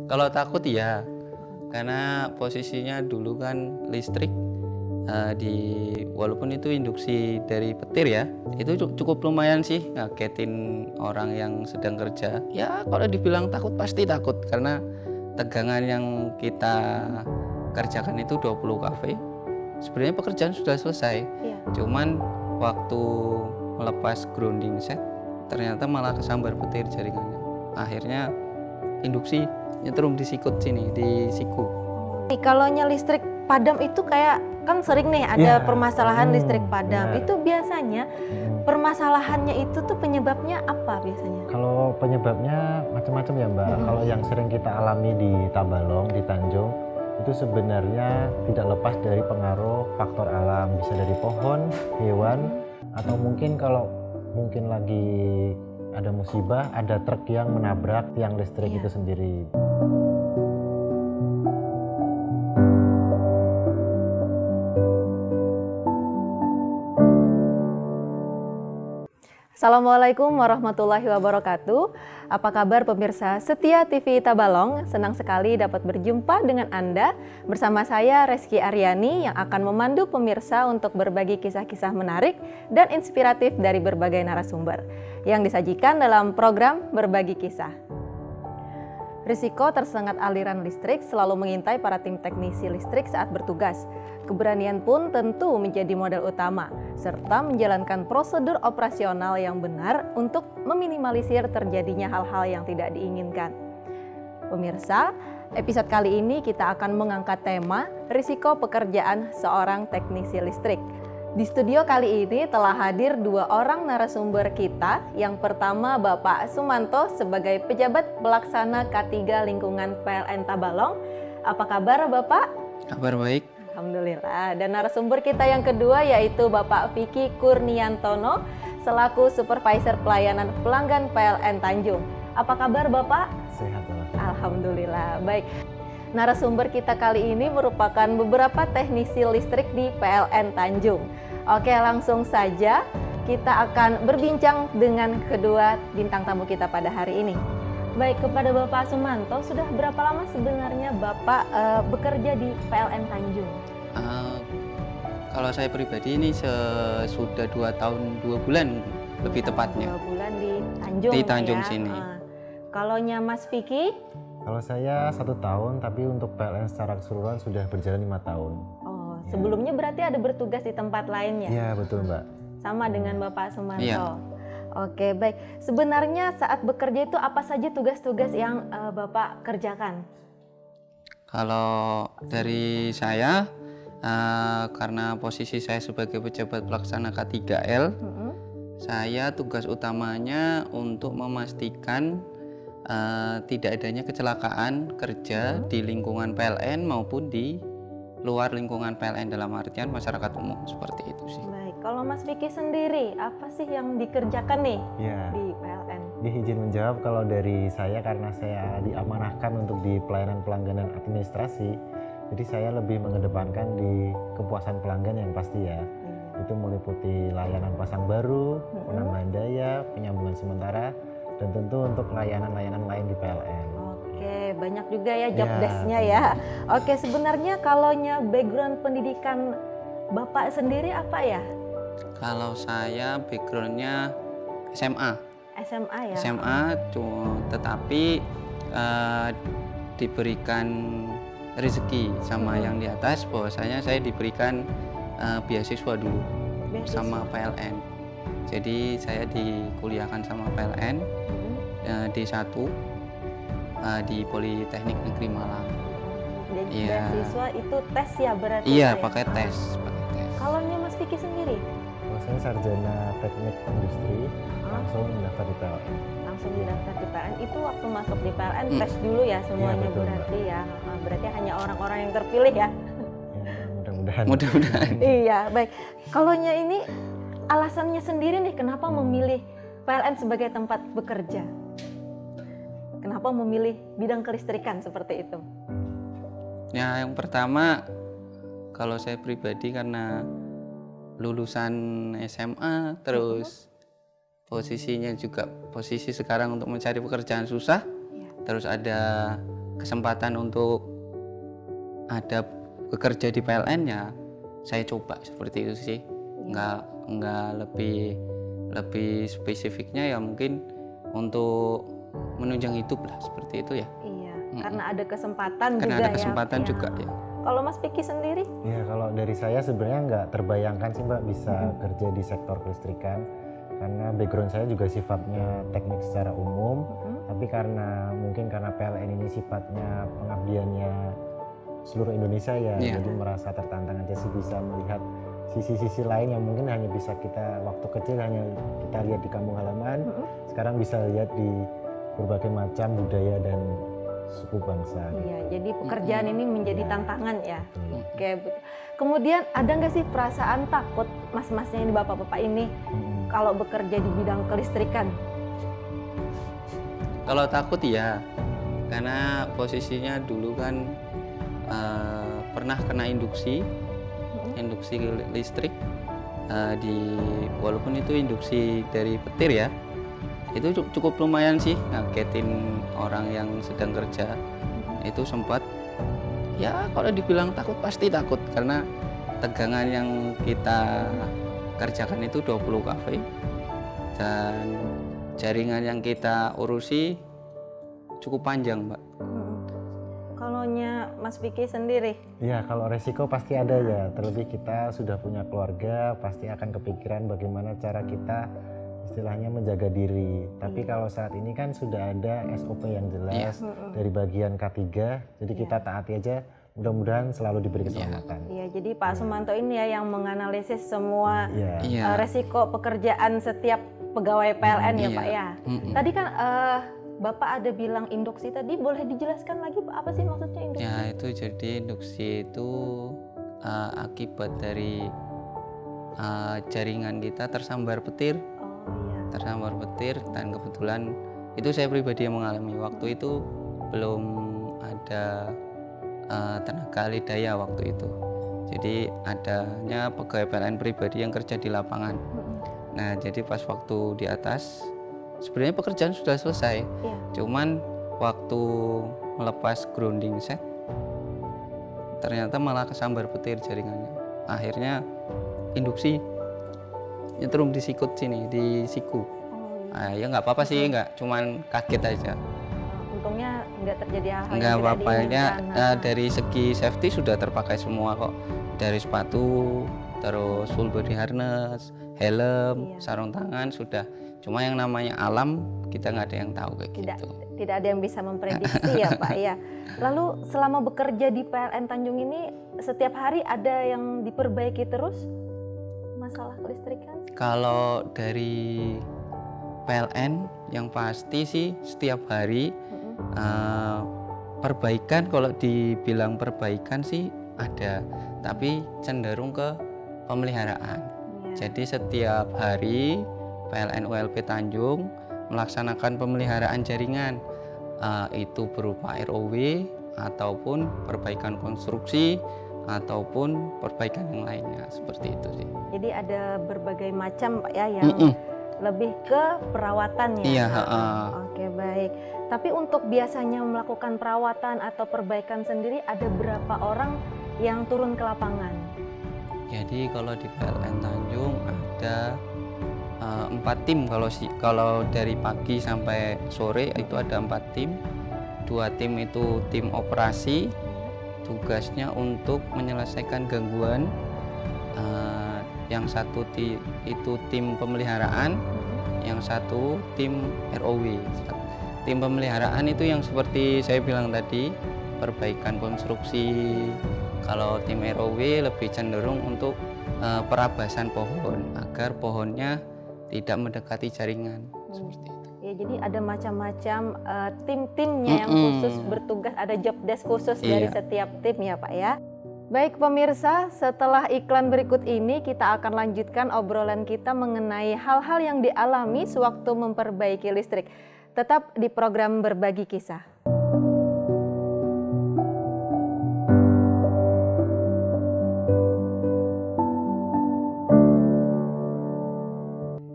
Kalau takut ya, karena posisinya dulu kan listrik walaupun itu induksi dari petir ya, itu cukup lumayan sih ngagetin orang yang sedang kerja. Ya kalau dibilang takut pasti takut karena tegangan yang kita kerjakan itu 20 kV. Sebenarnya pekerjaan sudah selesai, cuman waktu melepas grounding set ternyata malah kesambar petir jaringannya. Akhirnya induksi nyetrum di sikut sini, di siku. Kalau listrik padam itu kayak kan sering nih ada permasalahan listrik padam. Itu biasanya permasalahannya itu tuh penyebabnya apa biasanya? Kalau penyebabnya macam-macam ya Mbak. Kalau yang sering kita alami di Tabalong, di Tanjung, itu sebenarnya tidak lepas dari pengaruh faktor alam, bisa dari pohon, hewan, atau mungkin kalau mungkin lagi ada musibah, ada truk yang menabrak tiang listrik itu sendiri. Assalamualaikum warahmatullahi wabarakatuh. Apa kabar pemirsa setia TV Tabalong? Senang sekali dapat berjumpa dengan Anda. Bersama saya Reski Aryani yang akan memandu pemirsa untuk berbagi kisah-kisah menarik dan inspiratif dari berbagai narasumber yang disajikan dalam program Berbagi Kisah. Risiko tersengat aliran listrik selalu mengintai para tim teknisi listrik saat bertugas. Keberanian pun tentu menjadi modal utama, serta menjalankan prosedur operasional yang benar untuk meminimalisir terjadinya hal-hal yang tidak diinginkan. Pemirsa, episode kali ini kita akan mengangkat tema risiko pekerjaan seorang teknisi listrik. Di studio kali ini telah hadir dua orang narasumber kita. Yang pertama Bapak Sumanto sebagai pejabat pelaksana K3 Lingkungan PLN Tabalong. Apa kabar Bapak? Kabar baik. Alhamdulillah. Dan narasumber kita yang kedua yaitu Bapak Vicky Kurniantono selaku Supervisor Pelayanan Pelanggan PLN Tanjung. Apa kabar Bapak? Sehat Bapak. Alhamdulillah. Baik. Narasumber kita kali ini merupakan beberapa teknisi listrik di PLN Tanjung. Oke, langsung saja kita akan berbincang dengan kedua bintang tamu kita pada hari ini. Baik, kepada Bapak Sumanto, sudah berapa lama sebenarnya Bapak bekerja di PLN Tanjung? Kalau saya pribadi ini sudah 2 tahun 2 bulan lebih tepatnya. 2 bulan di Tanjung. Di Tanjung ya. sini. Kalau Mas Vicky? Kalau saya 1 tahun, tapi untuk PLN secara keseluruhan sudah berjalan 5 tahun. Sebelumnya berarti ada bertugas di tempat lainnya? Iya betul Mbak. Sama dengan Bapak Sumanto? Iya. Oke baik, sebenarnya saat bekerja itu apa saja tugas-tugas yang Bapak kerjakan? Kalau dari saya, karena posisi saya sebagai pejabat pelaksana K3L, saya tugas utamanya untuk memastikan tidak adanya kecelakaan kerja di lingkungan PLN maupun di luar lingkungan PLN, dalam artian masyarakat umum, seperti itu sih. Baik, kalau Mas Vicky sendiri apa sih yang dikerjakan nih di PLN? Izin menjawab, kalau dari saya karena saya diamanahkan untuk di pelayanan pelanggan dan administrasi, jadi saya lebih mengedepankan di kepuasan pelanggan yang pasti ya. Itu meliputi layanan pasang baru, penambahan daya, penyambungan sementara, dan tentu untuk layanan-layanan lain di PLN. Oke, banyak juga ya job desk-nya ya. Oke, sebenarnya kalau background pendidikan Bapak sendiri apa ya? Kalau saya backgroundnya SMA. SMA ya? SMA, tetapi diberikan rezeki sama yang di atas, bahwasanya saya diberikan beasiswa dulu sama PLN. Jadi saya dikuliahkan sama PLN D1 di Politeknik Negeri Malang. Jadi beasiswa itu tes ya berarti? Iya, pakai tes. Kalau Mas Vicky sendiri? Kalau saya sarjana teknik industri, langsung mendaftar di PLN. Langsung didaftar di PLN, itu waktu masuk di PLN tes dulu ya semuanya berarti ya? Berarti hanya orang-orang yang terpilih ya? Mudah-mudahan. Iya, baik. Kalau ini alasannya sendiri nih kenapa memilih PLN sebagai tempat bekerja? Kenapa memilih bidang kelistrikan seperti itu? Ya, yang pertama kalau saya pribadi karena lulusan SMA, terus posisinya juga posisi sekarang untuk mencari pekerjaan susah, terus ada kesempatan untuk ada bekerja di PLN ya saya coba seperti itu sih. Nggak lebih spesifiknya ya mungkin untuk menunjang hidup lah seperti itu ya. Iya, karena ada kesempatan Karena juga ada kesempatan ya. juga ya. Kalau Mas Vicky sendiri? Ya kalau dari saya sebenarnya nggak terbayangkan sih Mbak bisa kerja di sektor kelistrikan, karena background saya juga sifatnya teknik secara umum, tapi mungkin karena PLN ini sifatnya pengabdiannya seluruh Indonesia ya, jadi merasa tertantang aja sih bisa melihat sisi-sisi lain yang mungkin hanya bisa kita waktu kecil hanya kita lihat di kampung halaman, sekarang bisa lihat di berbagai macam budaya dan suku bangsa. Iya, jadi pekerjaan ini menjadi tantangan ya. Oke, kemudian ada nggak sih perasaan takut mas-masnya ini, bapak-bapak ini, kalau bekerja di bidang kelistrikan? Kalau takut ya, karena posisinya dulu kan pernah kena induksi listrik, walaupun itu induksi dari petir ya, itu cukup lumayan sih ngagetin orang yang sedang kerja. Itu sempat ya kalau dibilang takut pasti takut, karena tegangan yang kita kerjakan itu 20 kV dan jaringan yang kita urusi cukup panjang, Mbak. Kalaunya Mas Vicky sendiri? Ya kalau resiko pasti ada ya, terlebih kita sudah punya keluarga, pasti akan kepikiran bagaimana cara kita istilahnya menjaga diri. Tapi kalau saat ini kan sudah ada SOP yang jelas dari bagian K3, jadi kita taati aja, mudah-mudahan selalu diberi keselamatan. Iya, jadi Pak Sumanto ini ya yang menganalisis semua resiko pekerjaan setiap pegawai PLN ya Pak ya. Tadi kan Bapak ada bilang induksi tadi, boleh dijelaskan lagi Pak, apa sih maksudnya induksi? Ya itu jadi induksi itu akibat dari jaringan kita tersambar petir. Tersambar petir, dan kebetulan itu saya pribadi yang mengalami. Waktu itu belum ada tenaga ahli daya waktu itu, jadi adanya pegawai PLN pribadi yang kerja di lapangan. Nah jadi pas waktu di atas sebenarnya pekerjaan sudah selesai, cuman waktu melepas grounding set ternyata malah kesambar petir jaringannya. Akhirnya induksi nyetrum di sikut sini, di siku. Ya nggak apa-apa sih, nggak, cuman kaget aja. Untungnya nggak terjadi hal-hal nggak yang apa-apa tidak diinginkan. Dari segi safety sudah terpakai semua kok, dari sepatu, terus full body harness, helm, sarung tangan sudah. Cuma yang namanya alam kita nggak ada yang tahu kayak gitu. Tidak ada yang bisa memprediksi ya Pak ya. Lalu selama bekerja di PLN Tanjung ini setiap hari ada yang diperbaiki terus masalah kelistrikan? Kalau dari PLN yang pasti sih setiap hari perbaikan, kalau dibilang perbaikan sih ada, tapi cenderung ke pemeliharaan. Jadi setiap hari PLN ULP Tanjung melaksanakan pemeliharaan jaringan, itu berupa ROW ataupun perbaikan konstruksi ataupun perbaikan yang lainnya, seperti itu sih. Jadi ada berbagai macam Pak ya yang lebih ke perawatan ya. Iya. Oke baik. Tapi untuk biasanya melakukan perawatan atau perbaikan sendiri ada berapa orang yang turun ke lapangan? Jadi kalau di PLN Tanjung ada 4 tim, kalau dari pagi sampai sore itu ada 4 tim. 2 tim itu tim operasi, tugasnya untuk menyelesaikan gangguan. Yang satu itu tim pemeliharaan, yang satu tim ROW. Tim pemeliharaan itu yang seperti saya bilang tadi, perbaikan konstruksi. Kalau tim ROW lebih cenderung untuk perabasan pohon agar pohonnya tidak mendekati jaringan, seperti itu. Ya, jadi ada macam-macam tim-timnya yang khusus bertugas, ada job desk khusus dari setiap tim ya Pak ya. Baik pemirsa, setelah iklan berikut ini kita akan lanjutkan obrolan kita mengenai hal-hal yang dialami sewaktu memperbaiki listrik. Tetap di program Berbagi Kisah.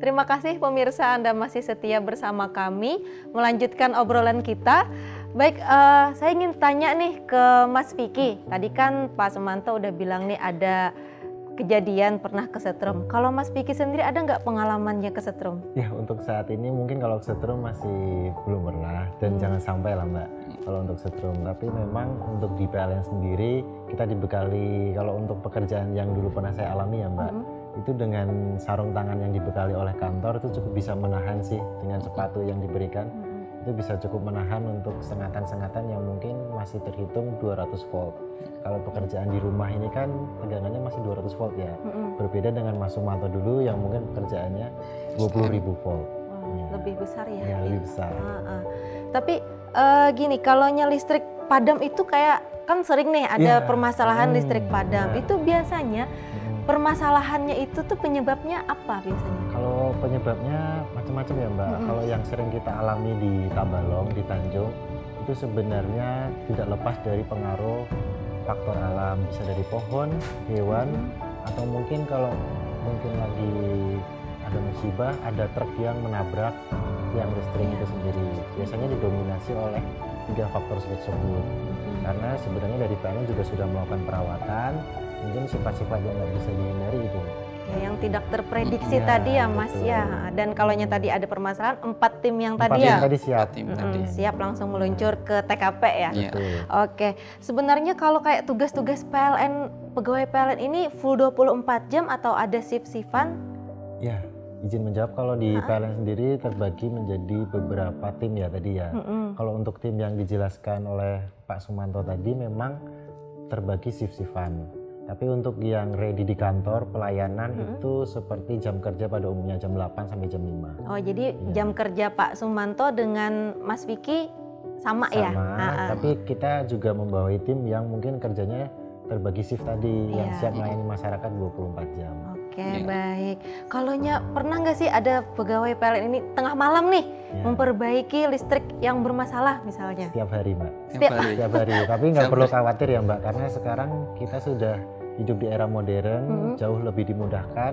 Terima kasih pemirsa, Anda masih setia bersama kami melanjutkan obrolan kita Baik, saya ingin tanya nih ke Mas Vicky. Tadi kan Pak Sumanto udah bilang nih ada kejadian pernah kesetrum. Kalau Mas Vicky sendiri ada nggak pengalamannya kesetrum? Ya untuk saat ini mungkin kalau setrum masih belum pernah dan jangan sampai lah Mbak kalau untuk setrum. Tapi memang untuk di PLN sendiri kita dibekali, kalau untuk pekerjaan yang dulu pernah saya alami ya Mbak, itu dengan sarung tangan yang dibekali oleh kantor itu cukup bisa menahan sih, dengan sepatu yang diberikan. Itu bisa cukup menahan untuk sengatan-sengatan yang mungkin masih terhitung 200 volt. Kalau pekerjaan di rumah ini kan tegangannya masih 200 volt ya. Berbeda dengan Mas Sumanto dulu yang mungkin pekerjaannya 20.000 volt. Lebih besar ya? Ya, lebih besar. Tapi gini, kalau listrik padam itu kayak kan sering nih ada permasalahan listrik padam. Itu biasanya permasalahannya itu tuh penyebabnya apa biasanya? Kalau penyebabnya macam-macam ya Mbak. Kalau yang sering kita alami di Tabalong, di Tanjung, itu sebenarnya tidak lepas dari pengaruh faktor alam. Bisa dari pohon, hewan, atau mungkin kalau mungkin lagi ada musibah, ada truk yang menabrak tiang listrik itu sendiri. Biasanya didominasi oleh 3 faktor tersebut. Karena sebenarnya dari PLN juga sudah melakukan perawatan, mungkin sifat-sifat yang nggak bisa dihindari itu. Ya, yang tidak terprediksi tadi ya Mas betul. ya. Dan kalau tadi ada permasalahan 4 tim yang 4 tadi yang ya. tadi siap. Siap langsung meluncur ke TKP ya. Betul. Oke, sebenarnya kalau kayak tugas-tugas PLN, pegawai PLN ini full 24 jam atau ada shift-shiftan? Ya, izin menjawab, kalau di PLN sendiri terbagi menjadi beberapa tim ya tadi ya. Kalau untuk tim yang dijelaskan oleh Pak Sumanto tadi memang terbagi shift-shiftan. Tapi untuk yang ready di kantor pelayanan itu seperti jam kerja pada umumnya jam 8 sampai jam 5. Oh, jadi jam kerja Pak Sumanto dengan Mas Vicky sama ya? Tapi kita juga membawahi tim yang mungkin kerjanya terbagi shift tadi, yang siap melayani masyarakat 24 jam. Oke, baik. Kalau pernah nggak sih ada pegawai PLN ini tengah malam nih memperbaiki listrik yang bermasalah misalnya? Setiap hari Mbak. Setiap hari. Tapi nggak perlu khawatir ya Mbak, karena sekarang kita sudah hidup di era modern, jauh lebih dimudahkan.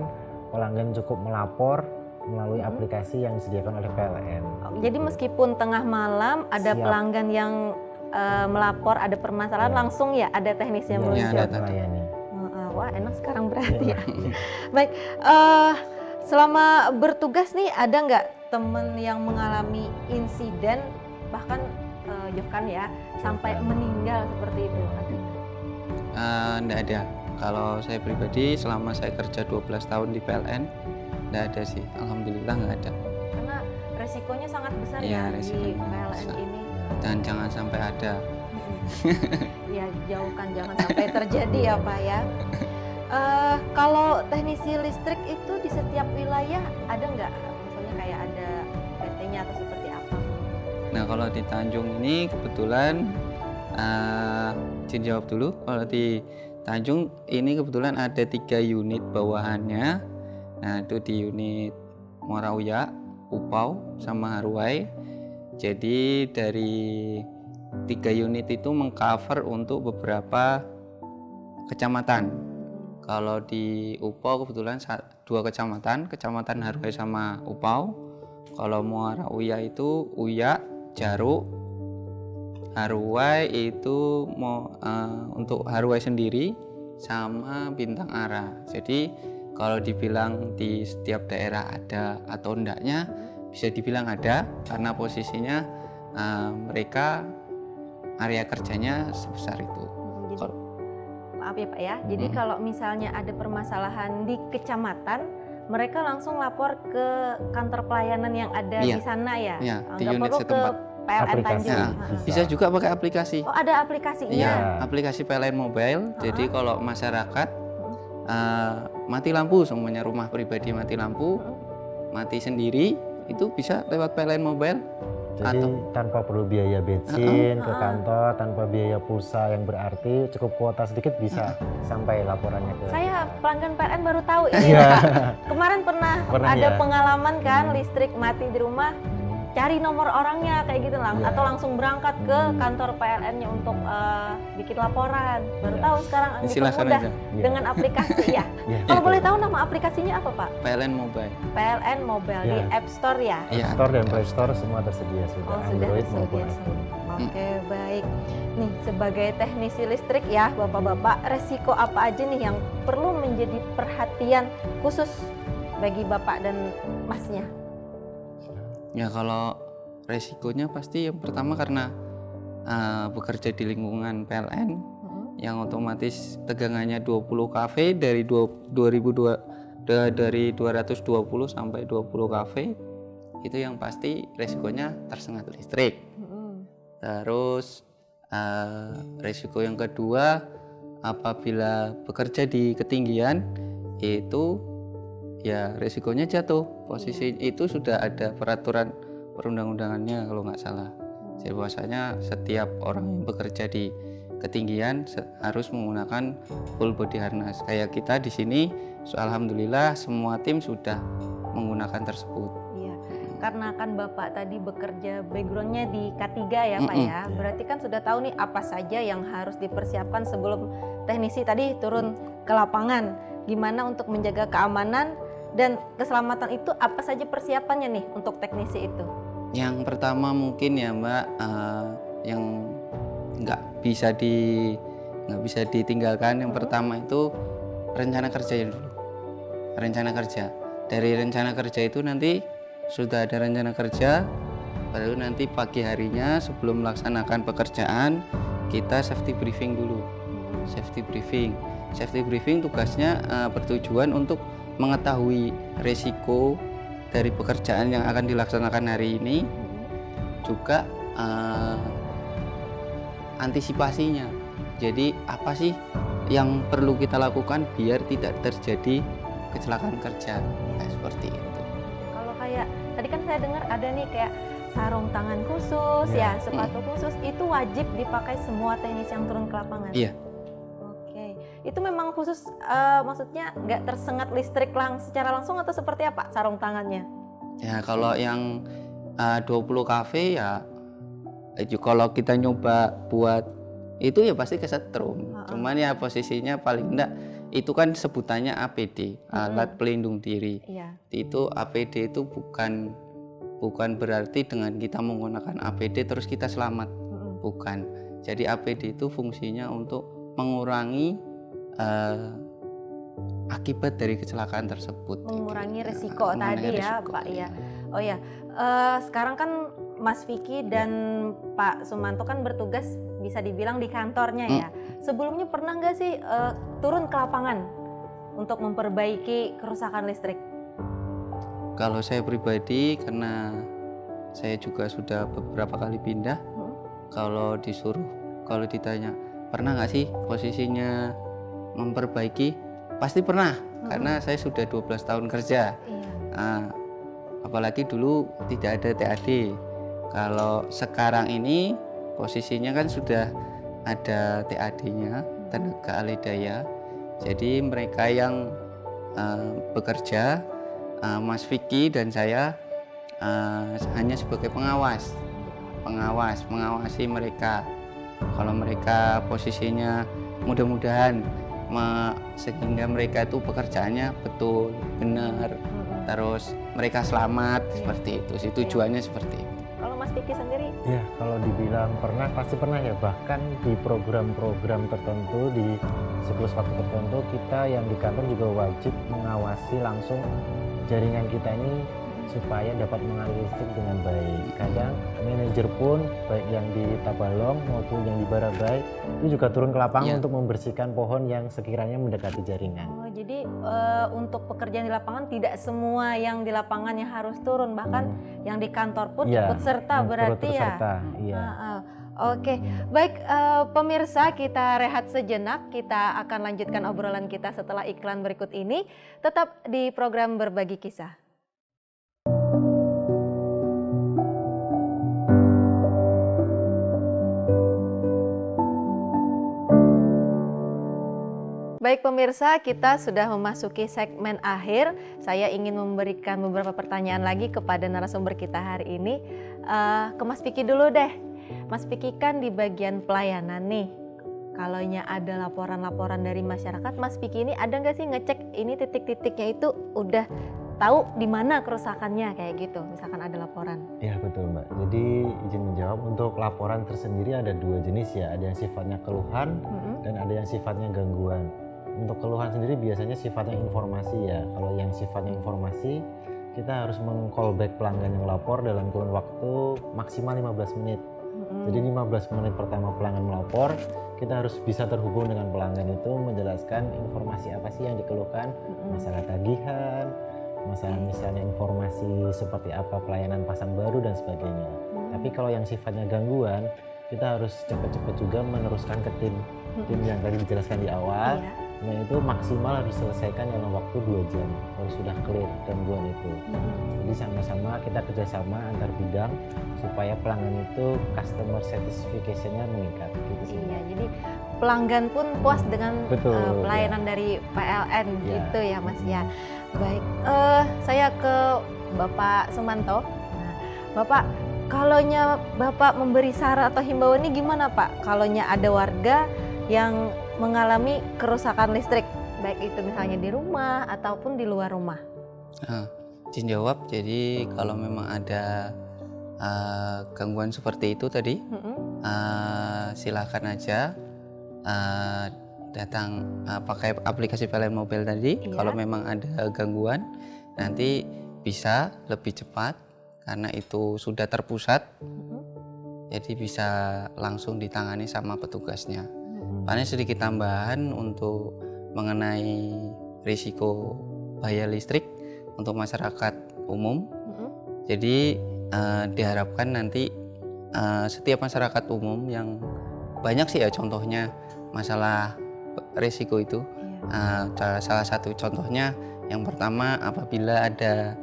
Pelanggan cukup melapor melalui aplikasi yang disediakan oleh PLN. Jadi meskipun tengah malam ada pelanggan yang melapor ada permasalahan, langsung ya ada teknisi yang meluncur. Wah, enak sekarang berarti ya. Baik, selama bertugas nih ada nggak temen yang mengalami insiden bahkan Jofkan ya sampai meninggal seperti itu? Nggak ada. Kalau saya pribadi selama saya kerja 12 tahun di PLN nggak ada sih, alhamdulillah nggak ada. Karena resikonya sangat besar ya di PLN besar. Ini. Dan jangan sampai ada. Ya jauhkan jangan sampai terjadi ya Pak ya. Kalau teknisi listrik itu di setiap wilayah ada nggak? Misalnya kayak ada PT-nya atau seperti apa? Nah kalau di Tanjung ini kebetulan, izin jawab dulu. Kalau di Tanjung ini kebetulan ada 3 unit bawahannya. Nah itu di unit Muara Uya, Upau, sama Haruai. Jadi dari 3 unit itu mengcover untuk beberapa kecamatan. Kalau di Upau kebetulan 2 kecamatan, Kecamatan Haruai sama Upau. Kalau Muara Uya itu Uya, Jaruk. Haruai itu untuk Haruai sendiri sama Bintang Ara. Jadi kalau dibilang di setiap daerah ada atau enggaknya, bisa dibilang ada karena posisinya mereka area kerjanya sebesar itu. Maaf ya Pak ya, jadi kalau misalnya ada permasalahan di kecamatan, mereka langsung lapor ke kantor pelayanan yang ada di sana ya? Iya, di nggak unit perlu setempat. ke PLN Tanjung? Bisa juga pakai aplikasi. Oh ada aplikasinya? Iya, aplikasi PLN Mobile. Jadi kalau masyarakat mati lampu, semuanya rumah pribadi mati lampu, mati sendiri, itu bisa lewat PLN Mobile. Jadi tanpa perlu biaya bensin ke kantor, tanpa biaya pulsa yang berarti, cukup kuota sedikit bisa sampai laporannya ke. Saya pelanggan PLN baru tahu ini. Kemarin pernah ada pengalaman kan listrik mati di rumah, cari nomor orangnya kayak gitu lah, Iya. atau langsung berangkat ke kantor PLN-nya untuk bikin laporan. Baru Iya. tahu sekarang Silakan dipermudah aja. Iya. dengan aplikasi ya. Iya, Kalau betul. boleh tahu nama aplikasinya apa Pak? PLN Mobile. PLN Mobile di Iya. App Store ya? Iya. App Store dan Play Store semua tersedia sudah, Oh, sudah Android maupun tersedia iPhone. semua. Oke, baik. Nih, sebagai teknisi listrik ya, Bapak-bapak, resiko apa aja nih yang perlu menjadi perhatian khusus bagi Bapak dan Masnya? Ya kalau resikonya pasti yang pertama karena bekerja di lingkungan PLN yang otomatis tegangannya 20 kV dari 220 sampai 20 kV, itu yang pasti resikonya tersengat listrik. Terus resiko yang kedua, apabila bekerja di ketinggian itu ya resikonya jatuh. Posisi itu sudah ada peraturan perundang-undangannya kalau nggak salah. Jadi bahwasanya setiap orang yang bekerja di ketinggian harus menggunakan full body harness. Kayak kita di sini, alhamdulillah semua tim sudah menggunakan tersebut. Iya, karena kan Bapak tadi bekerja backgroundnya di K3 ya Pak ya. Berarti kan sudah tahu nih apa saja yang harus dipersiapkan sebelum teknisi tadi turun ke lapangan. Gimana untuk menjaga keamanan dan keselamatan itu, apa saja persiapannya nih untuk teknisi itu? Yang pertama mungkin ya Mbak, yang nggak bisa ditinggalkan. Yang pertama itu rencana kerja dulu. Rencana kerja. Dari rencana kerja itu nanti sudah ada rencana kerja, baru nanti pagi harinya sebelum melaksanakan pekerjaan kita safety briefing dulu. Safety briefing tugasnya bertujuan untuk mengetahui resiko dari pekerjaan yang akan dilaksanakan hari ini, juga antisipasinya. Jadi apa sih yang perlu kita lakukan biar tidak terjadi kecelakaan kerja, seperti itu. Kalau kayak tadi kan saya dengar ada nih kayak sarung tangan khusus ya, sepatu khusus, itu wajib dipakai semua teknisi yang turun ke lapangan. Iya. Oke, itu memang khusus, maksudnya nggak tersengat listrik secara langsung atau seperti apa sarung tangannya? Ya kalau yang 20 kV ya, kalau kita nyoba buat itu ya pasti kesetrum. Cuman ya posisinya paling enggak itu kan sebutannya APD, alat pelindung diri. Iya. Itu APD itu bukan berarti dengan kita menggunakan APD terus kita selamat. Bukan. Jadi APD itu fungsinya untuk mengurangi akibat dari kecelakaan tersebut. Mengurangi resiko tadi ya Pak ya. Oh ya, sekarang kan Mas Vicky dan Pak Sumanto kan bertugas bisa dibilang di kantornya ya. Sebelumnya pernah nggak sih turun ke lapangan untuk memperbaiki kerusakan listrik? Kalau saya pribadi, karena saya juga sudah beberapa kali pindah, kalau ditanya pernah nggak sih posisinya memperbaiki, pasti pernah, karena saya sudah 12 tahun kerja. Apalagi dulu tidak ada TAD. Kalau sekarang ini posisinya kan sudah ada TAD-nya, tenaga ahli daya. Jadi mereka yang bekerja, Mas Vicky dan saya hanya sebagai mengawasi mereka. Kalau mereka posisinya mudah-mudahan sehingga mereka itu pekerjaannya betul, benar, terus mereka selamat, seperti itu. Tujuannya seperti itu. Kalau Mas Vicky sendiri? Ya, kalau dibilang pernah, pasti pernah ya. Bahkan di program-program tertentu, di siklus waktu tertentu, kita yang di kantor juga wajib mengawasi langsung jaringan kita ini supaya dapat mengalir listrik dengan baik. Kadang manajer pun, baik yang di Tabalong maupun yang di Barabai, itu juga turun ke lapangan untuk membersihkan pohon yang sekiranya mendekati jaringan. Oh, jadi untuk pekerjaan di lapangan tidak semua yang di lapangan yang harus turun, bahkan yang di kantor pun ikut serta berarti ya. Iya. Oke, baik pemirsa, kita rehat sejenak. Kita akan lanjutkan obrolan kita setelah iklan berikut ini. Tetap di program Berbagi Kisah. Baik pemirsa, kita sudah memasuki segmen akhir. Saya ingin memberikan beberapa pertanyaan lagi kepada narasumber kita hari ini. Ke Mas Piki dulu deh. Mas Piki kan di bagian pelayanan nih. Kalaunya ada laporan-laporan dari masyarakat, Mas Piki ini ada nggak sih ngecek ini titik-titiknya itu udah tahu di mana kerusakannya kayak gitu, misalkan ada laporan? Ya betul Mbak. Jadi izin menjawab, untuk laporan tersendiri ada dua jenis ya. Ada yang sifatnya keluhan dan ada yang sifatnya gangguan. Untuk keluhan sendiri biasanya sifatnya informasi ya. Kalau yang sifatnya informasi, kita harus meng-callback pelanggan yang lapor dalam kurun waktu maksimal 15 menit. Jadi 15 menit pertama pelanggan melapor, kita harus bisa terhubung dengan pelanggan itu, menjelaskan informasi apa sih yang dikeluhkan, masalah tagihan, masalah misalnya informasi seperti apa pelayanan pasang baru dan sebagainya. Tapi kalau yang sifatnya gangguan, kita harus cepat-cepat juga meneruskan ke tim yang tadi dijelaskan di awal. Nah itu maksimal harus diselesaikan dalam waktu 2 jam, harus sudah clear gangguan itu. Jadi sama-sama kita kerjasama antar bidang supaya pelanggan itu customer satisfaction-nya meningkat gitu sih. Iya, jadi pelanggan pun puas dengan pelayanan dari PLN gitu ya Mas ya. Baik, saya ke Bapak Sumanto. Nah, Bapak, kalaunya Bapak memberi saran atau himbauan ini gimana Pak? Kalaunya ada warga yang mengalami kerusakan listrik, baik itu misalnya di rumah ataupun di luar rumah. Izin jawab, jadi kalau memang ada gangguan seperti itu tadi, silakan aja datang pakai aplikasi PLN Mobile tadi. Kalau memang ada gangguan, nanti bisa lebih cepat karena itu sudah terpusat, jadi bisa langsung ditangani sama petugasnya. Paling sedikit tambahan untuk mengenai risiko bahaya listrik untuk masyarakat umum. Jadi diharapkan nanti setiap masyarakat umum yang banyak sih ya contohnya masalah risiko itu. Salah satu contohnya yang pertama, apabila ada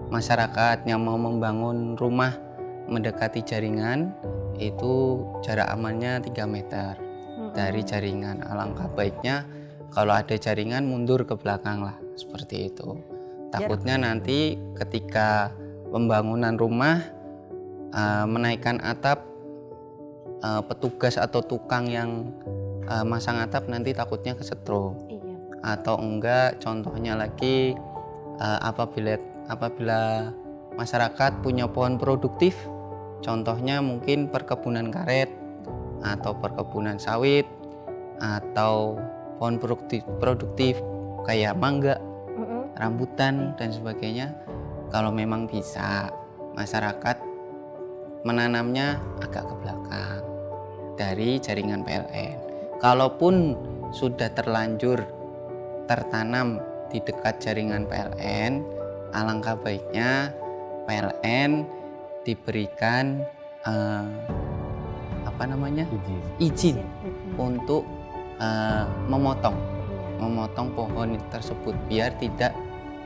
masyarakat yang mau membangun rumah mendekati jaringan, itu jarak amannya 3 meter dari jaringan. Alangkah baiknya kalau ada jaringan mundur ke belakang lah, seperti itu. Takutnya nanti ketika pembangunan rumah menaikkan atap, petugas atau tukang yang masang atap nanti takutnya kesetrum. Atau enggak, contohnya lagi apabila masyarakat punya pohon produktif, contohnya mungkin perkebunan karet atau perkebunan sawit atau pohon produktif kayak mangga, rambutan dan sebagainya. Kalau memang bisa, masyarakat menanamnya agak ke belakang dari jaringan PLN. Kalaupun sudah terlanjur tertanam di dekat jaringan PLN, alangkah baiknya PLN diberikan izin untuk memotong pohon tersebut biar tidak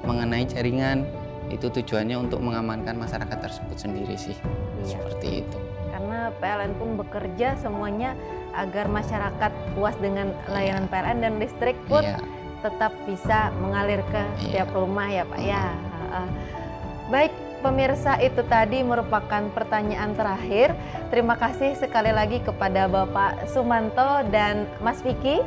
mengenai jaringan. Itu tujuannya untuk mengamankan masyarakat tersebut sendiri sih. Seperti itu. Karena PLN pun bekerja semuanya agar masyarakat puas dengan layanan PLN dan listrik pun tetap bisa mengalir ke setiap rumah ya Pak ya. Baik pemirsa, itu tadi merupakan pertanyaan terakhir. Terima kasih sekali lagi kepada Bapak Sumanto dan Mas Piki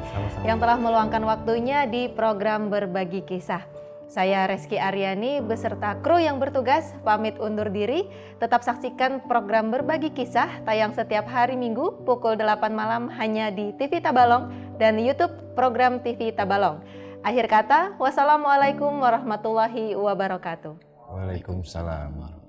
yang telah meluangkan waktunya di program Berbagi Kisah. Saya Reski Aryani beserta kru yang bertugas pamit undur diri. Tetap saksikan program Berbagi Kisah tayang setiap hari Minggu pukul 8 malam hanya di TV Tabalong dan YouTube program TV Tabalong. Akhir kata, wassalamualaikum warahmatullahi wabarakatuh. Waalaikumsalam.